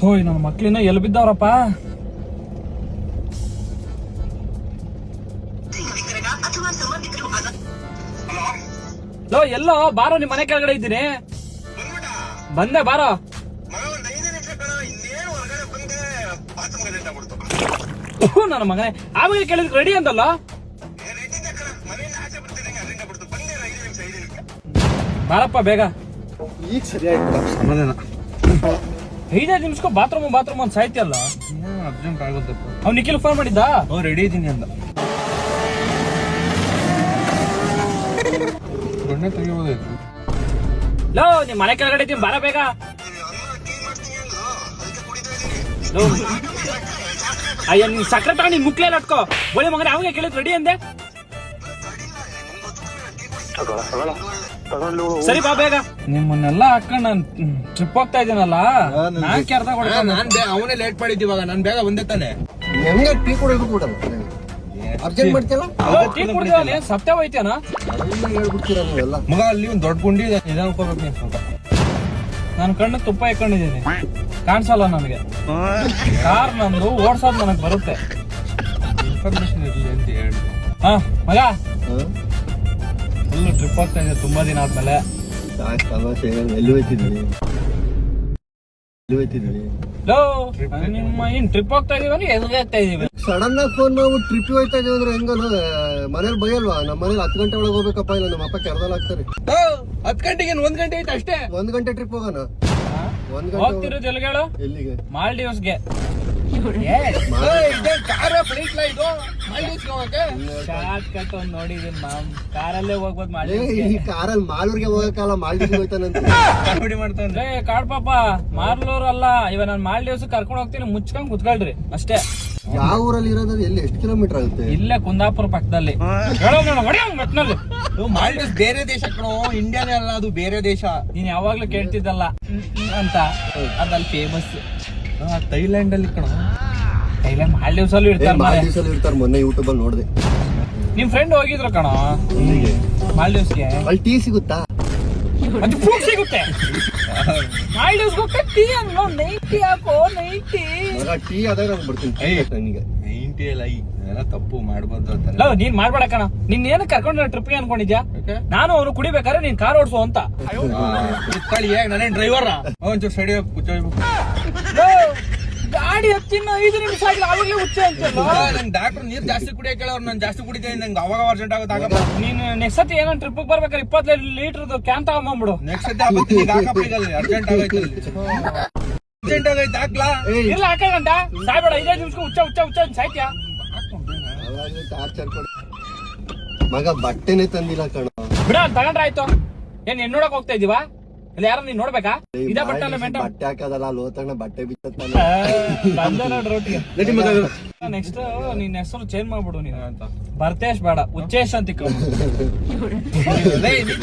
ಥೋಯ್ ನನ್ನ ಮಕ್ಳಿನ ಎಲ್ಲಿ ಬಿದ್ದವ್ರಪ್ಪ. ಲೋ ಎಲ್ಲೋ ಬಾರೋ, ನಿಮ್ ಮನೆ ಕೆಳಗಡೆ ಇದ್ದೀನಿ. ಬಂದೆ ಬಾರೋ. ನನ್ನ ಮಗನೇ ಆವಾಗ ಕೇಳಿದ್ ರೆಡಿ ಅಂತಲ್ಲ. ಬಾರಪ್ಪ ಬೇಗ. ಈಗ ಸರಿ ಆಯ್ತು ಸಮಾಧಾನ. 5 ನಿಮಿಷಕ್ಕೂ ಬಾತ್ರೂಮ್ ಅಂತ ಸಾಯ್ತಿಯಲ್ಲ. ಅರ್ಜೆಂಟ್ ಆಗುತ್ತಪ್ಪ. ಅವ್ನು ನಿಖಿಲ್ ಫೋನ್ ಮಾಡಿದ್ದ? ರೆಡಿ ಇದೀನಿ ಅಂದ. ದೊಣ್ಣೆ ತೆಗಿಬೋದಾಯ್ತು. ಲೋ ನಿಮ್ ಮನೆ ಕೆಳಗಡೆ ಇದ್ದೀನಿ, ಬಾರ ಬೇಗ. ಅಯ್ಯ ನೀನ್ ಸಕ್ಕರೆ ತಗೊಂಡು ನಿನ್ ಮುಕ್ಲೇಲಿ ಹತ್ಕೋ. ಬೋಳಿ ಮಗನೇ ಅವಾಗ ಕೇಳಿದ್ ರೆಡಿ ಅಂದೆ. ಸರಿ ಬಾ ಬೇಗ. ನಿಮ್ಮನ್ನೆಲ್ಲ ಹಾಕೊಂಡ್ ನಾನ್ ಟ್ರಿಪ್ ಹೋಗ್ತಾ ಇದ್ದೀನಲ್ಲ, ನಾಲ್ಕೆ ಅರ್ಧ ಅವನೇ ಲೇಟ್ ಮಾಡಿದ್ದು. ಇವಾಗ ನಾನ್ ಬೇಗ ಬಂದೆ ತಾನೆ. ಹೆಂಗ ಟೀ ಕುಡಿಯೋದು ಕೂಡ ಅರ್ಜೆಂಟ್ ಮಾಡ್ತಿಲ್ಲ. ಟೀ ಕುಡಿದ ಸತ್ಯ ಹೋಯ್ತೇನ ಹೇಳ್ಬಿಡ್ತೀರ ನೀವೆಲ್ಲ. ಮಗ ಅಲ್ಲಿ ಒಂದ್ ದೊಡ್ಡ ಗುಂಡಿ ಇದೆ, ನಿಧಾನಕೋಬೇಕು ನೀನ್ ಸ್ವಲ್ಪ. ನಾನು ಕಣ್ಣು ತುಪ್ಪ ಇಟ್ಕೊಂಡಿದ್ದೀನಿ, ಕಾಣಿಸಲ್ಲ ನನಗೆ. ಕಾರ್ ನಂದು ಓಡ್ಸೋದು ನನಗೆ ಬರುತ್ತೆ. ಇನ್ಫಾರ್ಮೇಶನ್ ಇರಲಿ ಅಂತ ಹೇಳಿ. ಹಾ ಮಗ, ಫುಲ್ ಟ್ರಿಪ್ ಹೋಗ್ತಾ ಇದೆ ತುಂಬಾ ದಿನ ಆದ್ಮೇಲೆ. ಎಲ್ಲಿ ಹೋಯ್ತಿದ್ದೀನಿ ಲೋ ನಿಮ್ಮ ಏನ್ ಟ್ರಿಪ್ ಹೋಗ್ತಾ ಇದೀವಿ, ಎಲ್ಲಿಗೆ ಹೋಗ್ತಾ ಇದೀವಿ? ಸಡನ್ ಆಗಿ ಫೋನ್ ಮಾಡ್ಬಿಟ್ಟು ಟ್ರಿಪ್ ಹೋಯ್ತಾ ಇದೀವಿ ಅಂದ್ರೆ ಹೆಂಗಲ್ಲ? ಮನೇಲಿ ಬೈಯಲ್ವಾ? ನಮ್ಮ ಮನೇಲಿ 10 ಗಂಟೆ ಒಳಗೆ ಹೋಗ್ಬೇಕಪ್ಪ, ಇಲ್ಲ ನಮ್ಮ ಅಪ್ಪ ಕೆರದಲ್ಲಿ ಹಾಕ್ತಾರೆ. 10 ಗಂಟೆಗೆ 1 ಗಂಟೆ ಐತೆ ಅಷ್ಟೇ. 1 ಗಂಟೆ ಟ್ರಿಪ್ ಹೋಗೋಣ. 1 ಗಂಟೆ ಹೋಗ್ತಿರೋದು ಎಲ್ಲಿಗೆ? ಎಲ್ಲಿಗೆ? ಮಾಲ್ಡೀವ್ಸ್ಗೆ. ಶಾರ್ಟ್ ಕಟ್ ಒಂದ್ ನೋಡಿದೀನಿ ಮಾಮ್, ಕಾರಲ್ಲೇ ಹೋಗ್ಬೋದು ಮಾಲ್ಡೀವ್ಸ್ಗೆ. ಈ ಕಾರಲ್ಲಿ ಮಾಲೂರ್ಗೆ ಹೋಗಕ್ಕಲ್ಲ, ಮಾಲ್ಡೀವ್ಸ್ ಹೋಯ್ತಾನಂತ. ಮಾಡ್ತಾನೆ ಕಾಡ್ ಪಾಪ. ಮಾರ್ಲೂರ್ ಅಲ್ಲ, ಇವ ನಾನ್ ಮಾಲ್ಡೀವ್ಸ್ ಕರ್ಕೊಂಡ್ ಹೋಗ್ತೀನಿ, ಮುಚ್ಕೊಂಡ್ ಕುತ್ಕೊಳ್ರಿ ಅಷ್ಟೇ. ಯಾವ ಊರಲ್ಲಿ ಇರೋದು? ಎಲ್ಲಿ ಎಷ್ಟು ಕಿಲೋಮೀಟರ್ ಆಗುತ್ತೆ? ಇಲ್ಲೇ ಕುಂದಾಪುರ ಪಕ್ಕದಲ್ಲಿ. ಮಾಲ್ಡೀವ್ಸ್ ಬೇರೆ ದೇಶ ಕಣೋ, ಇಂಡಿಯಾನೇ ಅಲ್ಲ, ಅದು ಬೇರೆ ದೇಶ. ನೀನ್ ಯಾವಾಗ್ಲೂ ಕೇಳ್ತಿದ್ದಲ್ಲ ಅಂತ, ಅದಲ್ಲಿ ಫೇಮಸ್. ಥೈಲ್ಯಾಂಡ್ ಅಲ್ಲಿ ಕಣೋ. ಥೈಲ್ಯಾಂಡ್ ಮಾಲ್ಡೀವ್ಸ್ ಅಲ್ಲೂ ಇರ್ತಾರೆ. ಮಾಲ್ಡೀವ್ಸ್ ಅಲ್ಲಿ ಇರ್ತಾರೆ, ಮೊನ್ನೆ ಯೂಟ್ಯೂಬ್ ಅಲ್ಲಿ ನೋಡಿದೆ. ನಿಮ್ ಫ್ರೆಂಡ್ ಹೋಗಿದ್ರು ಕಣೋ ಮಾಲ್ಡೀವ್ಸ್ಗೆ. ಅಲ್ಲಿ ಟೀ ಸಿಗುತ್ತಾ? ಅದು ಫ್ರೂಟ್ ಸಿಗುತ್ತೆ. ಮಾಲ್ಡೀವ್ಸ್ ಹೋಗ್ತಾ ಟೀ ಅನ್ನೋ, ನೈಟಿ ಹಾಕೋ ನೈಟಿ. ಟೀ ಆದಾಗ ನಾನು ಬರ್ತೀನಿ. ನನಗೆ 90 ಎಲ್ಲ ಎಲ್ಲ ತಪ್ಪು ಮಾಡ್ಬಾರ್ದು ಅಂತಾರೆ. ನೀನ್ ಮಾಡ್ಬೇಡ ಕಣ. ನಿನ್ ಏನು ಕರ್ಕೊಂಡು ಟ್ರಿಪ್ಗೆ ಅನ್ಕೊಂಡಿದ್ಯಾ? ನಾನು ಅವನು ಕುಡಿಬೇಕಾದ್ರೆ ನೀನ್ ಕಾರ್ ಓಡಿಸು ಅಂತ. ನಾನೇನ್ ಡ್ರೈವರ್? ಒಂಚೂರು ಸೈಡ್ ಕೂತ್ಕೊಳ್ಬೇಕು. ಗಾಡಿ ಹತ್ತಿನ 5 ನಿಮಿಷ ಆಗಿಲ್ಲ, ಅವಾಗಲೇ ಹುಚ್ಚೆ ಅಂತಲ್ಲ. ನಂಗೆ ಡಾಕ್ಟರ್ ನೀರ್ ಜಾಸ್ತಿ ಕುಡಿಯಕ್ಕೆ ಹೇಳೋರು, ನಾನು ಜಾಸ್ತಿ ಕುಡಿತೇನೆ, ನಂಗೆ ಅವಾಗ ಅರ್ಜೆಂಟ್ ಆಗುತ್ತೆ. ನೀನ್ ನೆಕ್ಸ್ಟ್ ಸತಿ ಏನೋ ಟ್ರಿಪ್ ಬರ್ಬೇಕಾದ್ರೆ 20 ಲೀಟರ್ ಕ್ಯಾನ್ ತಗೊಂಡ್ಬಿಡು. ನೆಕ್ಸ್ಟ್ ಸತಿ ಅರ್ಜೆಂಟ್ ಆಗೈತೆ. ಅರ್ಜೆಂಟ್ ಆಗೈತೆ ಹಾಕ್ಲಾ? ಇಲ್ಲ ಹಾಕಂಡ ಸಾಯ್ಬೇಡ. 5 ನಿಮಿಷಕ್ಕೆ ಹುಚ್ಚ ಸಾಯ್ತ್ಯಾ? ಟಾರ್ಚರ್ ಕೊಡು ಮಗ. ಬಟ್ಟೆನೆ ತಂದಿಲ್ಲ ಕಣ. ಬಿಡ ತಗೊಂಡ್ರ ಆಯ್ತು. ಏನ್ ನೋಡಕ್ ಹೋಗ್ತಾ ಇದೀವಾ? ಇಲ್ಲ ಯಾರು ನೀನ್ ನೋಡ್ಬೇಕಾ? ಇದೇ ಬಟ್ಟೆ ಅಲ್ಲ ಮೆಂಟ. ಬಟ್ಟೆ ಹಾಕದಲ್ಲ, ಅಲ್ಲಿ ಹೋತಣ್ಣ ಬಟ್ಟೆ ಬಿಚ್ಚತ್ತಾನೆ. ನೆಕ್ಸ್ಟ್ ನಿನ್ ಹೆಸರು ಚೇಂಜ್ ಮಾಡ್ಬಿಡು ನೀನು ಅಂತ. ಬರ್ತೇಶ್ ಬೇಡ, ಉಚ್ಚೇಶ್ ಅಂತ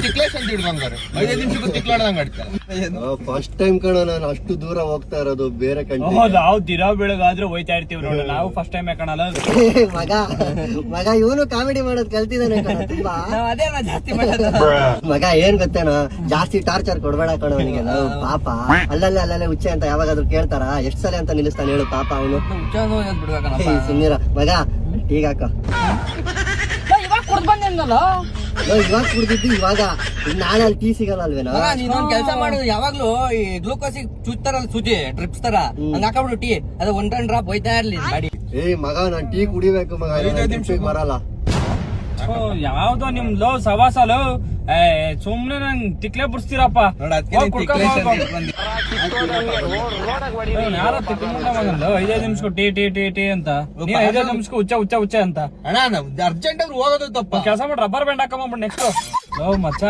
ತಿಕ್ಲೇಶ್ ಅಂತ ಹಿಡ್ಕೊಂಡ್ರೆ 5 ನಿಮಿಷಕ್ಕೂ ತಿಕ್ಲಾಡ್ದಂಗ್ ಆಡ್ತಾರೆ. ಫಸ್ಟ್ ಟೈಮ್ ಕಣ ನಾನು ಅಷ್ಟು ದೂರ ಹೋಗ್ತಾ ಇರೋದು ಬೇರೆ ಕಂಟ್ರಿ. ನಾವು ದಿನ ಬೆಳಗಾದ್ರೆ ಹೋಯ್ತಾ ಇರ್ತೀವಿ ನೋಡ. ನಾವು ಫಸ್ಟ್ ಟೈಮ್ ಕಣಲ್ಲ. ಮಗ ಇವನು ಕಾಮಿಡಿ ಮಾಡೋದ್ ಕಲ್ತಿದ್ದಾನೆ ಕಣ ತುಂಬಾ. ಅದೇ ನಾ ಜಾಸ್ತಿ ಮಾಡೋದು. ಮಗ ಏನ್ ಗೊತ್ತೇನೋ, ಜಾಸ್ತಿ ಟಾರ್ಚರ್ ಕೊಡ್ಬೇಡ ಕಣ ಅವನಿಗೆ. ಪಾಪ ಅಲ್ಲಲ್ಲೇ ಹುಚ್ಚೆ ಅಂತ ಯಾವಾಗಾದ್ರೂ ಕೇಳ್ತಾರ? ಎಷ್ಟ್ ಸಲ ಅಂತ ನಿಲ್ಲಿಸ್ತಾನೆ ಹೇಳು ಪಾಪ ಅವನು. ಸುಮ್ನಿರ ಮಗ. ಟೀಗ್ ಹಾಕ. ಇವಾಗ ಕುಡ್ದು ಬಂದೇನಲ್ಲ. ಇವಾಗ ಕುಡ್ದಿದ್ದು ಇವಾಗ. ನಾಳೆ ಅಲ್ಲಿ ಟೀ ಸಿಗಲ್ಲ ಅಲ್ವೇನೋ? ನೀನೊಂದ್ ಕೆಲಸ ಮಾಡುದು, ಯಾವಾಗ್ಲೂ ಈ ಗ್ಲೂಕೋಸಿಗೆ ಚುಚ್ತಾರಲ್ಲ ಸೂಜಿ ಡ್ರಿಪ್ಸ್ ತರ, ಹಂಗ ಹಾಕಬಿಡು ಟೀ. ಅದು 1 ಡ್ರಾಪ್ ಹೋಯ್ತಾ ಇರ್ಲಿ ಗಾಡಿ. ಮಗ ನಾನ್ ಟೀ ಕುಡಿಬೇಕು ಮಗ. 5 ನಿಮಿಷಕ್ಕೆ ಬರಲ್ಲ. ಯಾವ್ದೋ ನಿಮ್ ಲೋ ಸವಾಸಲು ಸುಮ್ನೆ ನಂಗ್ ತಿಕ್ಲೆ ಬಿಡ್ಸ್ತೀರಪ್ಪ. ಯಾರೋ ತಿಕ್ಕೊಂಡ ಮಗಂದು 5 ನಿಮಿಷಕ್ಕೂ ಟೀ ಅಂತ. 5 ನಿಮಿಷಕ್ಕೂ ಹುಚ್ಚ ಅಂತ. ಅಣ್ಣ ಅರ್ಜೆಂಟ್ ಆದ್ರೂ ಹೋಗೋದು ತಪ್ಪ. ಕೆಲಸ ಮಾಡಿ ರಬ್ಬರ್ ಬ್ಯಾಂಡ್ ಹಾಕೊಂಡ್ಬಿಟ್ಟು ನೆಕ್ಸ್ಟ್. ಲೋ ಮಚ್ಚ,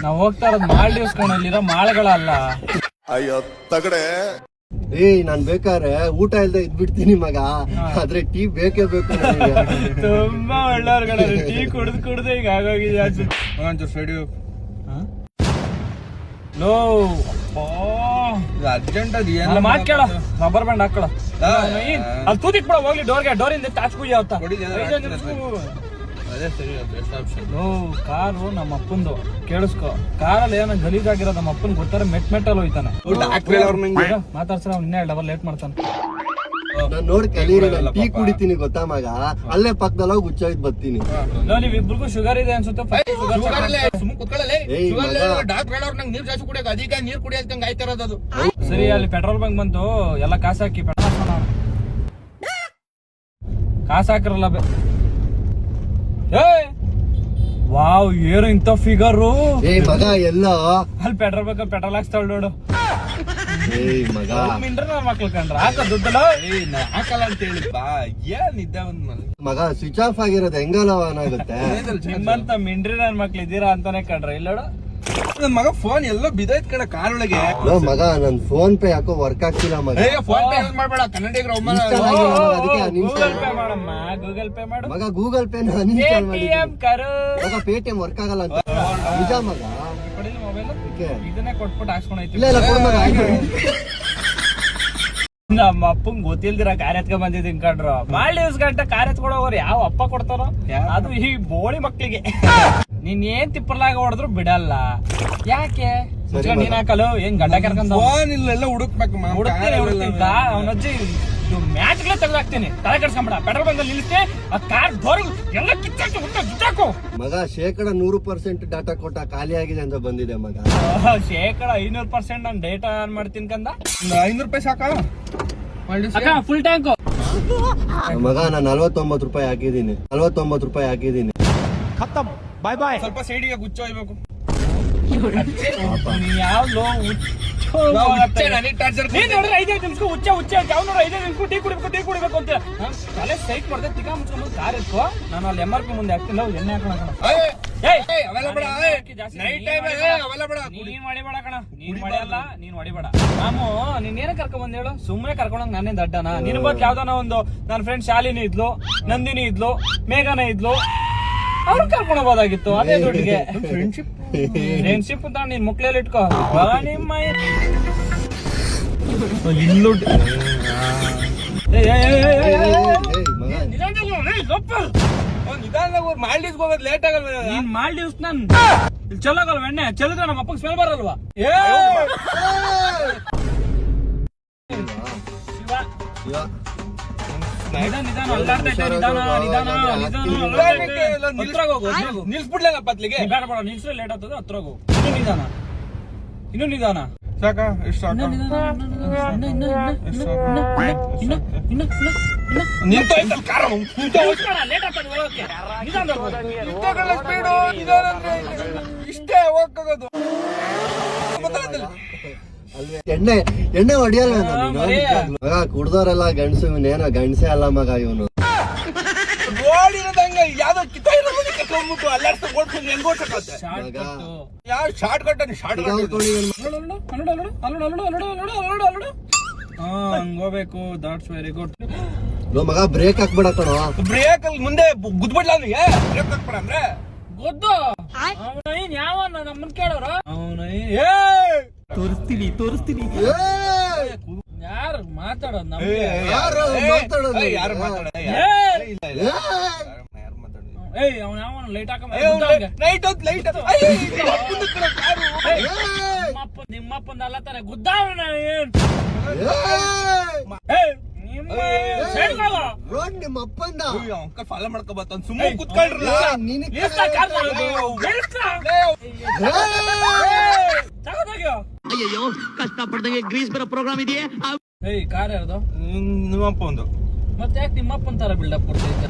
ನಾವ್ ಹೋಗ್ತಾ ಇರೋದು ಮಾಲ್ಡೀವ್ಸ್ ಕಣಲ್ಲಿರೋ ಮಾಲ್ಗಳಲ್ಲ. ಅಯ್ಯೋ ತಗಡೆ. ನಾನ್ ಬೇಕಾದ್ರೆ ಊಟ ಇಲ್ದೆ ಇದ್ಬಿಡ್ತೀನಿ ಮಗ, ಆದ್ರೆ ಟೀ ಬೇಕೇ ಬೇಕು. ತುಂಬಾ ಒಳ್ಳೆಯವ್ರ ಟೀ ಕುಡ್ದು ಈಗ ಆಗೋಗಿದೆ. ಲೋ ಅರ್ಜೆಂಟ್ ಅದ್ ಮಾತ್ ಕೇಳ, ರಬ್ಬರ್ ಬ್ಯಾಂಡ್ ಹಾಕೊಳ. ಅಲ್ಲಿ ತೂತಿಕ್ ಬಿಡ ಹೋಗ್ಲಿ ಡೋರ್ಗೆ. ಡೋರಿಂದ ಟಾಚ್ ಪೂಜೆ ಅವತ್ತ. ಅದೇ ಸರಿ ಬೆಸ್ಟ್ ಆಪ್ಷನ್. ಕಾರು ನಮ್ಮ ಅಪ್ಪಂದು ಕೇಳಿಸ್ಕೊ. ಕಾರಲ್ಲಿ ಏನೋ ಗಲೀಜಾಗಿರೋ ನಮ್ಮ ಅಪ್ಪನ್ ಗೊತ್ತಾರೆ ಮೆಟ್ಟಲ್ಲಿ ಹೋಯ್ತಾನೆ. ಮಾತಾಡ್ಸರ ಅವ್ನು ಇನ್ನೇ ಡಬಲ್ ಲೇಟ್ ಮಾಡ್ತಾನೆ. ನಾನ್ ನೋಡಿ ಕಲೀರಿ, ನಾನು ಟೀ ಕುಡಿತೀನಿ ಗೊತ್ತಾ ಮಗ, ಅಲ್ಲೇ ಪಕ್ಕದಲ್ಲಿ ಹೋಗಿ ಹುಚ್ಚೋಯ್ತು ಬರ್ತೀನಿ. ನೀವ್ ಇಬ್ರಿಗೂ ಶುಗರ್ ಇದೆ ಅನ್ಸುತ್ತೆ. ಸುಮ್ಮನೆ ಕುತ್ಕೊಳ್ಳಲೆ. ಏಯ್ ಮಗ. ಡಾಕ್ಟರ್ ಹೇಳೋರು ನಂಗೆ ನೀರ್ ಜಾಸ್ತಿ ಕುಡಿಯೋಕೆ ಅದೀಗ ನೀರ್ ಕುಡಿಯೋದಂಗೆ ಆಯ್ತಾರದು ಅದು. ಸರಿ, ಅಲ್ಲಿ ಪೆಟ್ರೋಲ್ ಬಂಕ್ ಬಂತು, ಎಲ್ಲ ಕಾಸು ಹಾಕಿ ಪೆಟ್ರೋಲ್ ಹಾಕೋಣ. ಕಾಸು ಹಾಕಿರಲ್ಲ ವಾವ್, ಏನು ಇಂಥ ಫಿಗರು. ಏಯ್ ಮಗ ಎಲ್ಲ ಅಲ್ಲಿ ಪೆಟ್ರೋಲ್ ಬಂಕ್ ಪೆಟ್ರೋಲ್ ಹಾಕ್ಸ್ತಾಳ ನೋಡು. ಏಯ್ ಮಗ ಮಿಂಡ್ರ ನನ್ನ ಮಕ್ಳು ಕಂಡ್ರ ಹಾಕ ದುಡ್ಡಲ್ಲ. ಹಾಕಲ್ಲ ಅಂತ ಹೇಳಿಪ್ಪ, ಏನ್ ಇದ್ದ ಒಂದ್ ಮಗ ಸ್ವಿಚ್ ಆಫ್ ಆಗಿರೋದು ಹೆಂಗಲವ ಆಗುತ್ತೆ. ನಿಮ್ಮಂತ ಮಿಂಡ್ರಿ ನನ್ ಮಕ್ಳು ಇದ್ದೀರಾ ಅಂತಾನೆ ಕಂಡ್ರ. ಇಲ್ಲೋಡು ನನ್ ಮಗ ಫೋನ್ ಎಲ್ಲೋ ಬಿದ್ದೈತ್ ಕಣ ಕಾರ್ ಒಳಗೆ. ಮಗ ನನ್ ಫೋನ್ ಪೇ ಯಾಕೋ ವರ್ಕ್ ಆಗ್ತಿಲ್ಲ ಮಗ. ಫೋನ್ ಪೇ ಯೂಸ್ ಮಾಡ್ಬೇಡ, ಕನ್ನಡಿಗರ Install ಆಗಿಲ್ಲ ಮಗ, ಅದಕ್ಕೆ ಗೂಗಲ್ ಪೇ ಮಾಡಮ್ಮ, ಗೂಗಲ್ ಪೇ ಮಾಡು. ಮಗ ಗೂಗಲ್ ಪೇ ಅನ್ಇನ್ಸ್ಟಾಲ್ ಮಾಡಿದ್ದೀನಿ ATM ಕರು. ಮಗ. ಪೇಟಿಎಂ ವರ್ಕ್ ಆಗಲ್ಲ ಅಂತ ನಿಜ ಮಗ. ಕೊಡಿಲಿ ಮೊಬೈಲ್, ಓಕೆ. ಇದನ್ನೇ ಕೊಟ್ಬಿಟ್ಟು ಹಾಕ್ಸ್ಕೊಂಡೈತಿ. ಇಲ್ಲ ಇಲ್ಲ ಕೊಡು ಮಗ. ನಮ್ಮ ಅಪ್ಪಂಗ್ ಗೊತ್ತಿಲ್ದಿರ ಕಾರ್ ಎತ್ಕೊಂಡ್ ಬಂದಿದ್ದೀನಿ ಕಣ್ರು. ಮಾಲ್ಡೀವ್ಸ್ ಗಂಟ ಕಾರ್ ಎತ್ಕೊಳೋರು ಯಾವ ಅಪ್ಪ ಕೊಡ್ತಾರೋ, ಅದು ಈ ಬೋಳಿ ಮಕ್ಳಿಗೆ. ನೀನ್ ಏನ್ ತಿಪ್ಪರ್ಲಾಗ ಹೊಡೆದ್ರು ಬಿಡಲ್ಲ. ಯಾಕೆ ನೀನ್ ಹಾಕಲು ಏನ್ ಗಡ್ಡ ಕರ್ಕೊಂಡ್ ಫೋನ್ ಇಲ್ಲೆಲ್ಲ ಹುಡುಕ್ಬೇಕು. ಅವನಜ್ಜಿ ಮ್ಯಾಚ್ ಗಳೇ ತೆಗೆದಾಕ್ತೀನಿ. ತಲೆ ಕೆಡ್ಸ್ಕೊಂಬೇಡ. ಪೆಟ್ರೋಲ್ ಬಂಕ್ ನಿಲ್ಲಿಸ್ತೆ, ಆ ಕಾರ್ ಡೋರ್ ಎಲ್ಲ ಕಿತ್ತಾಕಿ ದುಡ್ಡಾಕು. ಮಗ 100% ಡಾಟಾ ಕೊಟ್ಟ ಖಾಲಿ ಆಗಿದೆ ಅಂತ ಬಂದಿದೆ ಮಗ. 500% ನಾನು ಡೇಟಾ ಆನ್ ಮಾಡ್ತೀನಿ ಕಂದ. 500 ರೂಪಾಯಿ ಸಾಕ ಫುಲ್ ಟ್ಯಾಂಕ್. ಮಗ ನಾನು 49 ರೂಪಾಯಿ ಹಾಕಿದೀನಿ. 49 ರೂಪಾಯಿ ಹಾಕಿದೀನಿ. ಸ್ವಲ್ಪ ಸೈಡಿಗೆ ಗುಚ್ಚ ಹೋಗ್ಬೇಕು. ಯಾವ್ದು ಟಾರ್ಚರ್ ನೀನ್ ನೋಡ್ರೆ 5 ನಿಮಿಷ ಹುಚ್ಚ ಯಾವ ನೋಡ್ರೆ 5 ನಿಮಿಷ ಟೀ ಕುಡಿಬೇಕು ಅಂತ ತಲೆ ಸೈಟ್ ಮಾಡ್ದೆ. ತಿಕ್ಕ ಮುಚ್ಕೊಂಡ್ ಕಾರ್ ಎತ್ಕೋ. ನಾನು ಅಲ್ಲಿ MRP ಮುಂದೆ ಹಾಕ್ತಿಲ್ಲ, ಎಣ್ಣೆ ಹಾಕೋಣ. ನೀನ್ ಹೊಡಿಬೇಡ ಕಣ, ನೀನ್ ಹೊಡೆಯಲ್ಲ, ನೀನ್ ಹೊಡಿಬೇಡ. ನಾನು ನೀನ್ ಏನ ಕರ್ಕೊಂಡ್ ಬಂದ್ ಹೇಳು. ಸುಮ್ನೆ ಕರ್ಕೊಂಡಂಗ್ ನಾನೇ ದಡ್ಡನ. ನಿನ್ ಬಗ್ಗೆ ಯಾವ್ದಾನ ಒಂದು ನನ್ನ ಫ್ರೆಂಡ್ ಶಾಲಿನಿ ಇದ್ಲು, ನಂದಿನಿ ಇದ್ಲು, ಮೇಘನ ಇದ್ಲು, ಅವ್ರು ಕರ್ಕೊಂಡ್ ಹೋಗೋದಾಗಿತ್ತು ಅದೇ ದುಡ್ಡಿಗೆ. ಫ್ರೆಂಡ್ಶಿಪ್ ಅಂತ ನೀನ್ ಮುಕ್ಳಲ್ಲಿ ಇಟ್ಕೋ. ನಿಮ್ಮ ಇಲ್ಲೂ ನಿಧಾನ ಮಾಲ್ಡೀವ್ಸ್ ಹೋಗೋದು ಲೇಟ್ ಆಗಲ್ಲ. ನೀನ್ ಮಾಲ್ಡೀವ್ಸ್ ನನ್ ಇಲ್ಲಿ ಚಲೋಗಲ್ವ ಎಣ್ಣೆ ಚೆಲ್ಲಿದ್ರೆ ನಮ್ಮ ಅಪ್ಪಗೆ ಸ್ಮೆಲ್ ಬರಲ್ವಾ? ನಿಧಾನ ಅಲ್ಲಾಡ್ತೈತೆ, ನಿಲ್ಸ್ಬಿಡ್ಲಲ್ಲ ಪತ್ಲಿಗೆ. ಬೇಡ ಬೇಡ ನಿಲ್ಸ್ರೆ ಲೇಟ್ ಆಗ್ತದೆ, ಹತ್ರ ಹೋಗು. ಇನ್ನು ನಿಧಾನ ಸಾಕ ಎಷ್ಟು ಸಾಕ ಇಷ್ಟೇ ಹೋಗೋದು. ಎಣ್ಣೆ ಎಣ್ಣೆ ಹೊಡಿಯಲ್ಲ ಮಗ. ಕುಡ್ದೋರೆಲ್ಲ ಗಂಡಸು, ಇವನೇನೋ ಗಂಡಸೇ ಅಲ್ಲ ಮಗ ಇವನು. ನೋಡಿರೋದಂಗ ಯಾವ್ದೋ ಕಿತ್ತೋಗ್ಬಿಟ್ಟು ಅಲ್ಲಾಡ್ತಾ ಓಡ್ಕೊಂಡು ಹೆಂಗ್ ಓಡ್ಸಕತ್ತೆ. ಯಾವ ಶಾರ್ಟ್ ಕಟ್ ಶಾರ್ಟ್ ಹಂಗೋಬೇಕು. That's very good. ಮಗ ಬ್ರೇಕ್ ಹಾಕ್ಬೇಡ ಕಣೋ. ಬ್ರೇಕ್ ಅಲ್ಲಿ ಮುಂದೆ ಗುದ್ಬಿಡ್ಲ ಅವನಿಗೆ. ಬ್ರೇಕ್ ಹಾಕ್ಬೇಡ ಅಂದ್ರೆ ಗೊತ್ತು. ಅವನ ಯಾವ ನಮ್ಮನ್ ಕೇಳೋರು. ಅವನ ತೋರಿಸ್ತೀನಿ ಯಾರು ಮಾತಾಡೋದು ನಮ್ಗೆ? ಯಾರು ಮಾತಾಡೋದು? ಯಾರು ಮಾತಾಡೋದು? ಏಯ್ ಅವನ ಯಾವ ಲೈಟ್ ಹಾಕ ನಿಮ್ಮಪ್ಪಂದ ಅಲ್ಲ ತಾನೆ ಗುದ್ದ. ರೋಡ್ ನಿಮ್ಮ ಅಪ್ಪಂದ. ಅಂಕಲ್ ಫಾಲೋ ಮಾಡ್ಕೋಬತ್ತ ಸುಮ್ಮನೆ ಕುತ್ಕೊಳ್ರಲ್ಲ. ಅಯ್ಯೋ ಕಷ್ಟಪಡ್ದಂಗೆ ಗ್ರೀಸ್ ಬರೋ ಪ್ರೋಗ್ರಾಮ್ ಇದೆಯೇ? ಏಯ್ ಕಾರ್ ಯಾರ್ದು? ನಿಮ್ಮಪ್ಪ ಒಂದು. ಮತ್ತೆ ಯಾಕೆ ನಿಮ್ಮಪ್ಪನ ತರ ಬಿಲ್ಡಪ್ ಕೊಡ್ತೈತೆ?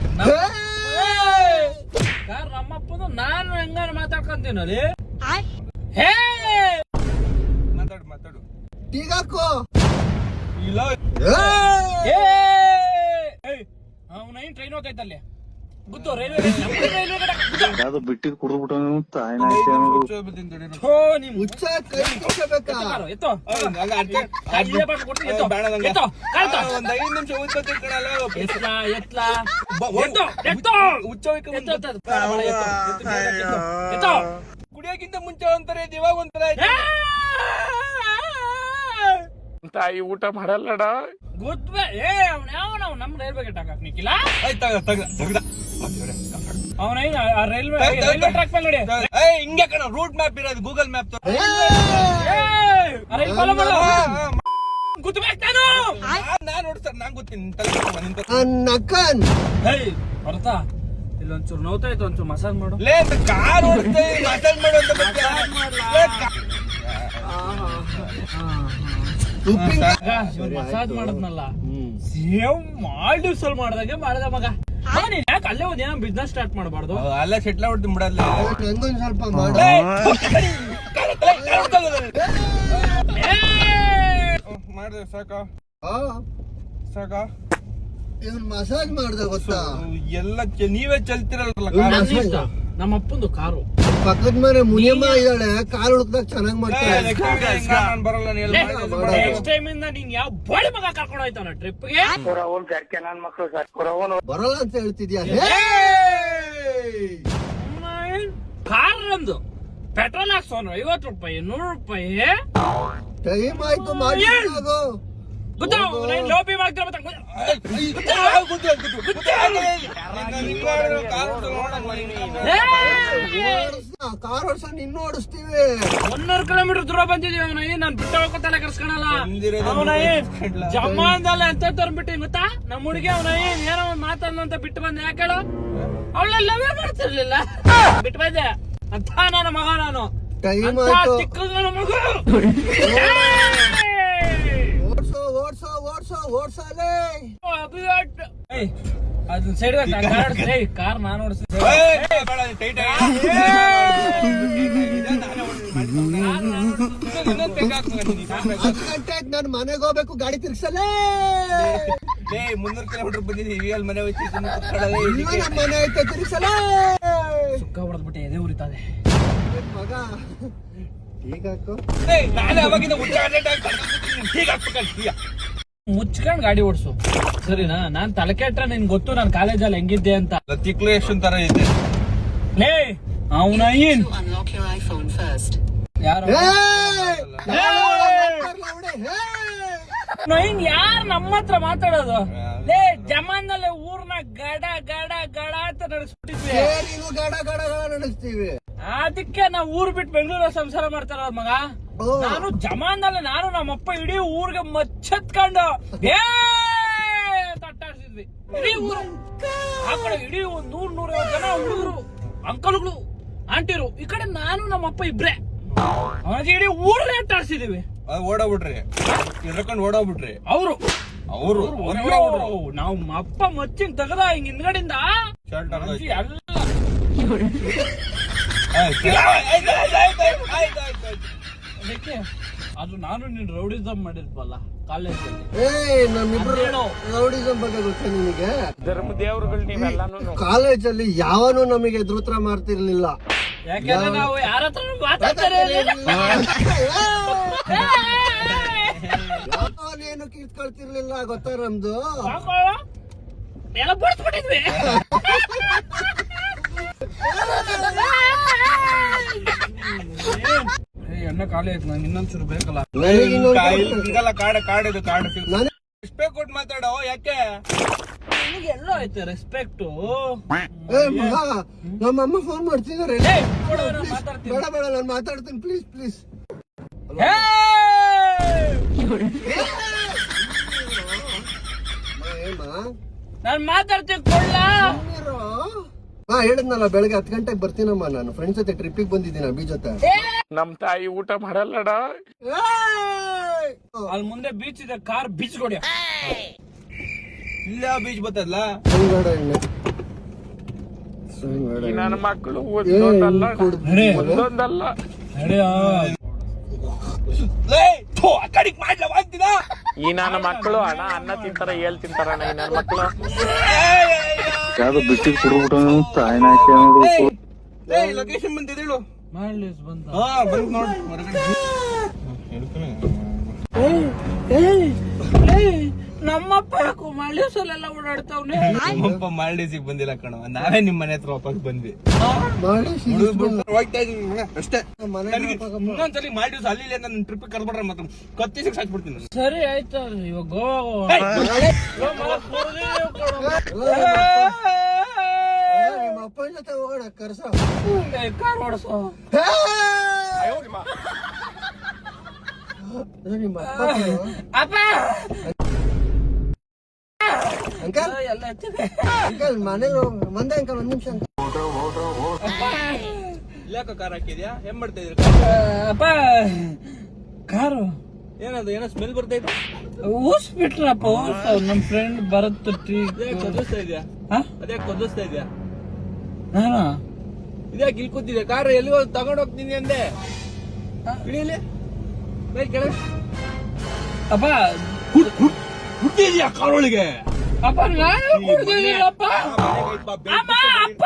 ಕಾರ್ ನಮ್ಮಪ್ಪಂದು. ನಾನು ಹೆಂಗಾರ ಮಾತಾಡ್ಕೊಂತೀನಿ ಅಲ್ಲಿ. ಹೇ ಮಾತಾಡು ಟೀಗಾಕೋ ಇಲ್ಲ. ಅವನ ಟ್ರೈನ್ ಹೋಗೈತಲ್ಲಿ ಗುದ್ದು. ರೈಲ್ವೆ ಯಾವ್ದು ಬಿಟ್ಟಿದ್ ಕುಡ್ದ್ಬಿಟ್ಟು ಹುಚ್ಚ ಕೈ ಕಿಚ್ಚಬೇಕಾ? ಎತ್ತೋ ಒಂದ್ 5 ನಿಮಿಷ ಕುಡಿಯೋಕ್ಕಿಂತ ಮುಂಚೆ ಒಂಥರ ಇವಾಗ ಒಂಥರ ತಾಯಿ ಊಟ ಮಾಡಲ್ಲಡ. ಗೊತ್ತೇ ಏ ಅವ್ನ ಯಾವ ನಮ್ ರೈಲ್ವೆ ಗೇಟ್ ಹಾಕಕ್ ನಿಕ್ಕಿಲ್ಲ ಅವನ ರೈಲ್ವೆ ಟ್ರ್ಯಾಕ್ ಮೇಲೆ ನೋಡಿ ಹಿಂಗೆ ಕಣ ರೂಟ್ ಮ್ಯಾಪ್ ಇರೋದು ಗೂಗಲ್ ಮ್ಯಾಪ್ ರೈಲ್ ಫಾಲೋ ಮಾಡು ಗೊತ್ತಬೇಕು ನಾನ್ ನೋಡ್ತಾರೆ ನಾನ್ ಗೊತ್ತೀನಿ ನಕ್ಕನ್ ಬರ್ತಾ ಇಲ್ಲೊಂಚೂರು ನೋವ್ತಾ ಇತ್ತು ಒಂಚೂರು ಮಸಾಜ್ ಮಾಡು ಲೇ ಕಾರ್ ಓಡಿಸ್ತೀವಿ ಮಸಾಜ್ ಮಾಡು ಅಂತ ಮಸಾಜ್ ಮಾಡದ್ನಲ್ಲ ಸೇಮ್ ಮಾಲ್ಡೀವ್ಸ್ ಅಲ್ಲಿ ಮಾಡ್ದಂಗೆ ಮಾಡ್ದ ಮಗ ನೀನ್ ಯಾಕೆ ಅಲ್ಲೇ ಒಂದ್ ಏನೋ ಬಿಸ್ನೆಸ್ ಸ್ಟಾರ್ಟ್ ಮಾಡಬಾರ್ದು ಅಲ್ಲೇ ಸೆಟ್ಲ್ ಆಗ್ಬಿಡ್ತೀನಿ ಬಿಡಲ್ಲ ನಂಗೊಂದ್ ಸ್ವಲ್ಪ ಮಾಡ ಮಾಡಿದ್ರೆ ಸಾಕಾ ಇವ್ನ್ ಮಸಾಜ್ ಮಾಡ್ದ ಗೊತ್ತಾ ಎಲ್ಲ ನೀವೇ ಚಲ್ತಿರಲ್ಲ ನಮ್ಮ ಅಪ್ಪಂದು ಕಾರು ಪಕ್ಕದ ಮನೆ ಮುನಿಯಮ್ಮ ಇದ್ದಾಳೆ ಕಾಲ್ ಹುಡುಕ್ದಾಗ ಚೆನ್ನಾಗ್ ಮಾಡ್ತಾರೆ ನಾನು ಬರಲ್ಲ ನೆಕ್ಸ್ಟ್ ಟೈಮ್ ಇಂದ ನೀನ್ ಯಾವ ಬಾಡಿ ಮಗ ಕರ್ಕೊಂಡು ಹೋಯ್ತಾನ ಟ್ರಿಪ್ಗೆ ಬರಲ್ಲ ಅಂತ ಹೇಳ್ತಿದ್ಯಾ ಕಾರ್ ನಮ್ದು ಪೆಟ್ರೋಲ್ ಹಾಕ್ಸೋನು 50 ರೂಪಾಯಿ 100 ರೂಪಾಯಿ ಟೈಮ್ ಆಯ್ತು ಮಾಡಿ ಗೊತ್ತಾ ಲೋಬಿ ಮಾಡ್ತಿರ ಕಾರ್ ಓಡ್ಸ ನಿನ್ನ ಓಡಿಸ್ತೀವಿ 100 ಕಿಲೋಮೀಟರ್ ದೂರ ಬಂದಿದೀವಿ ಅವನ ನಾನ್ ಬಿಟ್ಟು ಹೋಗ್ಕೊತಲ್ಲ ಕರ್ಸ್ಕೊಳಲ್ಲ ಅವನ ಜಮಾನ್ದಲ್ಲ ಎಂತ ತರ್ಬಿಟ್ಟಿ ಗೊತ್ತಾ ನಮ್ಮ ಹುಡುಗಿ ಅವನ ಏನೋ ಒಂದ್ ಮಾತನ್ನ ಬಿಟ್ಟು ಬಂದೆ ಯಾಕೆ ಹೇಳು ಅವಳೆಲ್ಲ ಮಾಡ್ತಿರ್ಲಿಲ್ಲ ಬಿಟ್ಟು ಬಂದೆ ಅಂತ ನನ್ನ ಮಗ ನಾನು ಟೈಮ್ ಆಯ್ತು ಚಿಕ್ಕ ಮಗ ಓಡ್ಸೋ ಓಡ್ಸೋ ಓಡ್ಸೋ ಓಡ್ಸಲೇ ಅದನ್ನ ಸೈಡ್ ಕಾರ್ ನಾನು ಓಡಿಸ್ತೀನಿ ನನ್ ಮನೆಗೆ ಹೋಗ್ಬೇಕು ಗಾಡಿ ತಿರ್ಸಲೇ 300 ಕಿಲೋಮೀಟರ್ ಬಂದಿದ್ದೀವಿ ಅಲ್ಲಿ ಮನೆ ಹೋಯ್ತು ಮನೆ ಐತೆ ತಿರ್ಸಲೇ ಸುಕ್ಕ ಹೊಡೆದ್ಬಿಟ್ಟೆ ಎದೆ ಉರಿತದೆ ಮಗ ಈಗ ಹಾಕು ನಾಳೆ ಅವಾಗಿಂದ ಮುಚ್ಕೊಂಡ್ ಗಾಡಿ ಓಡಿಸು ಸರಿನಾ ನಾನ್ ತಲೆ ಕೆಟ್ರೆ ನಿನ್ ಗೊತ್ತು ನಾನ್ ಕಾಲೇಜಲ್ಲಿ ಹೆಂಗಿದ್ದೆ ಅಂತ ತಿಕ್ಲು ಎಷ್ಟು ತರ ಇದೆ ಲೇ ಅವನ ಏನ್ ಯಾರು ನೈನ್ ಯಾರ್ ನಮ್ಮ ಹತ್ರ ಮಾತಾಡೋದು ಲೇ ಜಮಾನಲ್ಲಿ ಊರ್ನ ಗಡ ಗಡ ಗಡ ಅಂತ ನಡೆಸ್ಬಿಟ್ಟಿದ್ವಿ ಗಡ ಗಡ ನಡೆಸ್ತೀವಿ ಅದಕ್ಕೆ ನಾವು ಊರ್ ಬಿಟ್ಟು ಬೆಂಗಳೂರಲ್ಲಿ ಸಂಸಾರ ಮಾಡ್ತಾರ ಮಗ ನಾನು ಜಮಾನಲ್ಲಿ ನಾನು ನಮ್ಮಪ್ಪ ಇಡೀ ಊರ್ಗೆ ಮಚ್ಚತ್ಕೊಂಡು ತಟ್ಟಾಡ್ಸಿದ್ವಿ ಇಡೀ ಊರು ಆ ಕಡೆ ಇಡೀ ಒಂದ್ 100-150 ಜನ ಹುಡುಗರು ಅಂಕಲ್ಗಳು ಆಂಟಿರು ಈ ಕಡೆ ನಾನು ನಮ್ಮಪ್ಪ ಇಬ್ರೆ ಅವನಿಗೆ ಇಡೀ ಊರನ್ನೇ ಅಟ್ಟಾಡ್ಸಿದೀವಿ ಓಡೋಗ್ಬಿಟ್ರಿ ಇರ್ಕೊಂಡು ಓಡೋಗ್ಬಿಟ್ರಿ ಅವರು ಅವರು ನಾವು ಅಪ್ಪ ಮಚ್ಚಿನ ತೆಗದ ಹಿಂಗ್ ಹಿಂದ್ಗಡಿಂದ ಎಲ್ಲ ಅದಕ್ಕೆ ಅದು ನಾನು ನೀನ್ ರೌಡಿಸಮ್ ಮಾಡಿದ್ವಲ್ಲ ಕಾಲೇಜಲ್ಲಿ ನಮ್ಮಿಬ್ರು ರೌಡಿಸಂ ಬಗ್ಗೆ ಗೊತ್ತಾ ನಿಮಗೆ ಧರ್ಮ ದೇವರುಗಳು ನೀವೆಲ್ಲಾನು ಕಾಲೇಜಲ್ಲಿ ಯಾವನು ನಮಗೆ ಎದುರುತ್ರ ಮಾಡ್ತಿರ್ಲಿಲ್ಲ ಯಾಕಂದ್ರೆ ನಾವು ಯಾರ ಹತ್ರ ಮಾತಾಡ್ತಾರೆ ಏನು ಕಿತ್ಕೊಳ್ತಿರ್ಲಿಲ್ಲ ಗೊತ್ತಾ ನಮ್ದು ಎಲ್ಲ ಬಡ್ಸ್ಬಿಟ್ಟಿದ್ವಿ ಎಣ್ಣೆ ಖಾಲಿ ಆಯ್ತು ನಂಗೆ ಇನ್ನೊಂದ್ಸೂರು ಬೇಕಲ್ಲ ಹಿಂಗಲ್ಲ ಕಾಡಿದು ಕಾಡು ರೆಸ್ಪೆಕ್ಟ್ ಕೊಟ್ಟು ಮಾತಾಡೋ ಯಾಕೆ ಎಲ್ಲ ಐತೆ ರೆಸ್ಪೆಕ್ಟ್ ನಮ್ಮಮ್ಮ ಫೋನ್ ಮಾಡ್ತಿದಾರೆ ಮಾತಾಡ್ತೀನಿ ಬೇಡ ಬೇಡ ನಾನು ಮಾತಾಡ್ತೀನಿ ಪ್ಲೀಸ್ ಪ್ಲೀಸ್ ನಾನ್ ಮಾತಾಡ್ತೀನಿ ಕೊಳ್ಳ ಹೇಳಿದ್ನಲ್ಲ ಬೆಳಗ್ಗೆ 10 ಗಂಟೆಗೆ ಬರ್ತೀನಮ್ಮ ನಾನು ಫ್ರೆಂಡ್ಸ್ ಜೊತೆ ಟ್ರಿಪ್ಪಿಗೆ ಬಂದಿದ್ದೀನಿ ಅಭಿ ಜೊತೆ ನಮ್ ತಾಯಿ ಊಟ ಮಾಡಲ್ಲಡ. ಅಲ್ಲಿ ಮುಂದೆ ಬೀಚ್ ಇದೆ ಕಾರ್ ಬೀಚ್ ಕೊಡಿ ಇಲ್ಲ ಬೀಚ್ ಬರ್ತದಲ್ಲ ಈ ನನ್ನ ಮಕ್ಕಳು ಒಂದೊಂದಲ್ಲ ಕಡಿಕ್ ಮಾಡ್ಲವಾಗ್ತಿದ ಈ ನನ್ನ ಮಕ್ಕಳು ಅನ್ನ ತಿಂತಾರ ಏಲ್ ತಿಂತಾರಣ್ಣ ಈ ನನ್ನ ಮಕ್ಕಳು ಯಾವ್ದು ಬಿಟ್ಟಿಗೆ ಕುಡ್ಬಿಟ್ಟು ತಾಯಿನ ಹಾಕಿ ನೋಡು. ಲೊಕೇಶನ್ ಬಂದಿದೆ ಹೇಳು ಮಾಡ್ಲಿಸ್ ಬಂತ ಬಂದ್ ನೋಡಿ ಹೊರಗಡೆ ನಮ್ಮಪ್ಪ ಯಾಕೋ ಮಾಲ್ಡೀವ್ಸಲ್ಲೆಲ್ಲ ಓಡಾಡ್ತಾವ್ನೆ. ನಮ್ಮಪ್ಪ ಮಾಲ್ಡೀವ್ಸಿಗೆ ಬಂದಿಲ್ಲ ಕಣವ, ನಾವೇ ನಿಮ್ ಮನೆ ಹತ್ರ ವಾಪಸ್ ಬಂದ್ವಿ. ಹೋಗ್ತಾ ಇದೀನಿ ಮಗ, ಅಷ್ಟೇ. ನನಗೆ ಇನ್ನೊಂದ್ಸಲಿ ಮಾಲ್ಡೀವ್ಸ್ ಅಲ್ಲಿ ಇಲ್ಲಿ ನನ್ನ ಟ್ರಿಪ್ ಕರ್ಬಿಟ್ರೆ ಮತ್ತೆ ಕತ್ತಿಸಿಗೆ ಸಾಕ್ಬಿಡ್ತೀನಿ ನಾನು. ಸರಿ ಆಯ್ತು, ಇವಾಗ ಗೋವಾ ನಿಮ್ಮ ಅಪ್ಪನ ಜೊತೆ ಹೋಗೋಣ, ಕರ್ಸ. ಕಾರ್ ಓಡಿಸೋ. ನಿಮ್ಮ ಅಪ್ಪ ಅಂಕಲ್ ಎಲ್ಲ ಎತ್ತಿದೆ. ಅಂಕಲ್ ಮನೆಗೆ ಮಂದೆ ಅಂಕಲ್, ಒಂದ್ ನಿಮಿಷ ಅಂತ. ಇಲ್ಲಾಕ ಕಾರ್ ಹಾಕಿದ್ಯಾ? ಏನ್ ಮಾಡ್ತಾ ಇದ್ರಿ? ಅಪ್ಪ ಕಾರು ಏನದು ಏನೋ ಸ್ಮೆಲ್ ಬರ್ತಾ ಇತ್ತು. ಊಸ್ ಬಿಟ್ರಪ್ಪ, ಊಸ್. ನಮ್ ಫ್ರೆಂಡ್ ಭರತ್ ಟ್ರೀ ಕೊದಿಸ್ತಾ ಇದೆಯಾ? ಅದೇ ಕೊದಿಸ್ತಾ ಇದೆಯಾ? ನಾನು ಇದ್ಯಾಕೆ ಇಲ್ಲಿ ಕೂತಿದೆ? ಕಾರ್ ಎಲ್ಲಿಗೋ ತಗೊಂಡ್ ಹೋಗ್ತೀನಿ ಅಂದೆ. ಇಳಿಯಲಿ ಬೈ ಕೆಳ. ಅಪ್ಪ ಹುಟ್ಟಿದ್ಯಾ ಕಾರ್ ಒಳಗೆ? ಅಪ್ಪ ನಾನು ಕುಡ್ದಿದ್ದೀನಪ್ಪ. ಅಮ್ಮ ಅಪ್ಪ